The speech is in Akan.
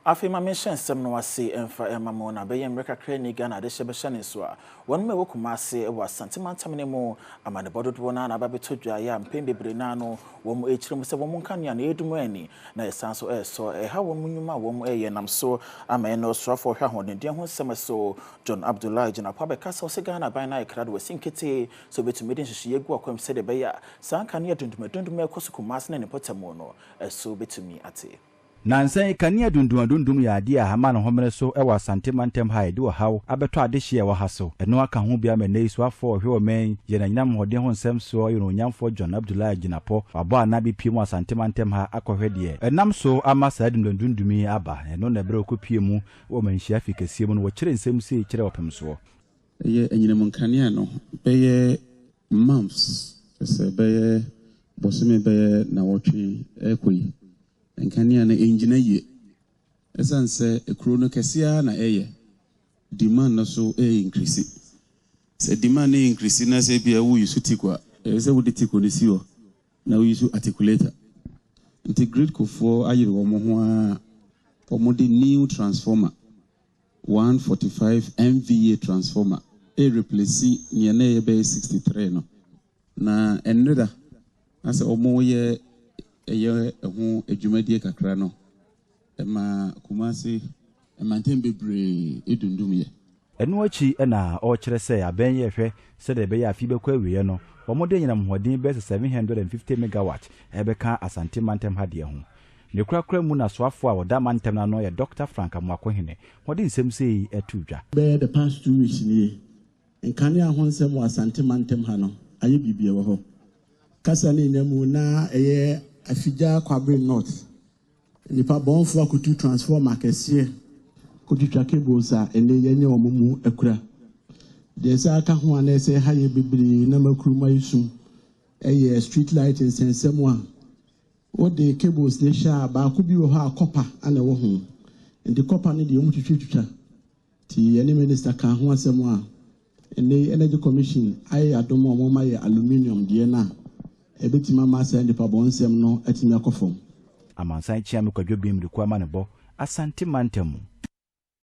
Afima mention some no wase emfa emamona be yemreka krani Ghana de shebeshane so a won me wokumase was sentimental mo amane bodod wona na babeto dwa ya mpembe bre na no wo mu echirem se wo mu kanea na edumu ani na esanso so ha wo mu nyuma wo mu nam so ama no so for hwa hoden de ho sem so John Abdullah Premtobre Kasee se Ghana ban na ikrado wasinkete so betumi den hihye gu akwam se de be ya san kanea dundum ekosukumase na ne potamo no so betumi ate Nansen kania dundum ya ade a hama no homere so e wa Asante mantem ha ede wo haw abeto adehye wo ha so eno aka ho bia me nei so afo hwe o men ye na nyam hode ho nsem so ye no nyamfo John Abdullah abo anabi pie mu Asante mantem ha akohwe de enam so ama sa dundum aba eno na bre okopie mu wo manhia fikesie mu no wo kire nsem se kire opem so ye enyinemu kania no beye months se beye bosime beye na wotwe ekoi Enkania na engineer ye esanse ekuro no kesia na eye demand na so increase se demand na increase na se bia wo yusu tikwa se wo ditiko ne siwo na wo yusu articulator integrate ko for ayire wo mo ho a omode new transformer 145 MVA transformer replace ne na ye be 63 no na enreda ase omo ye eye ho adwumadie kakra no ema kumase emantembe bre edundum ye eno achi na o kire se aben ye hwe se de be ya fi be kwa wiye no omode nyinam hodin be 750 megawatt ebeka Asante mantem hade ho ne kura mu na soafo a woda mantem na no ye Dr. Frank Amoakohene hodin nsem sei etudwa be the past 2 weeks ni enkane ahonsem Asante mantem ha no aye bibie wo ho kasa ni nemu na eye afija kwabre north nipa bonfo akutu transformer kese kututwa cables a ene yenye omumu akura de sa aka ho ana se haye bibiri na makuruma yisum eye street light nsensem a o de cables ne sha ba ku bi wo ha copper ana wo ho ndi copper ne de omututwa ti ene minister kan ho asem a ene energy commission aye Adom omoma ye aluminium de na ebetima masa ndipa bonsem no atimi akofom amansan chia me kwadwo bim de kwa manebo Asante mantem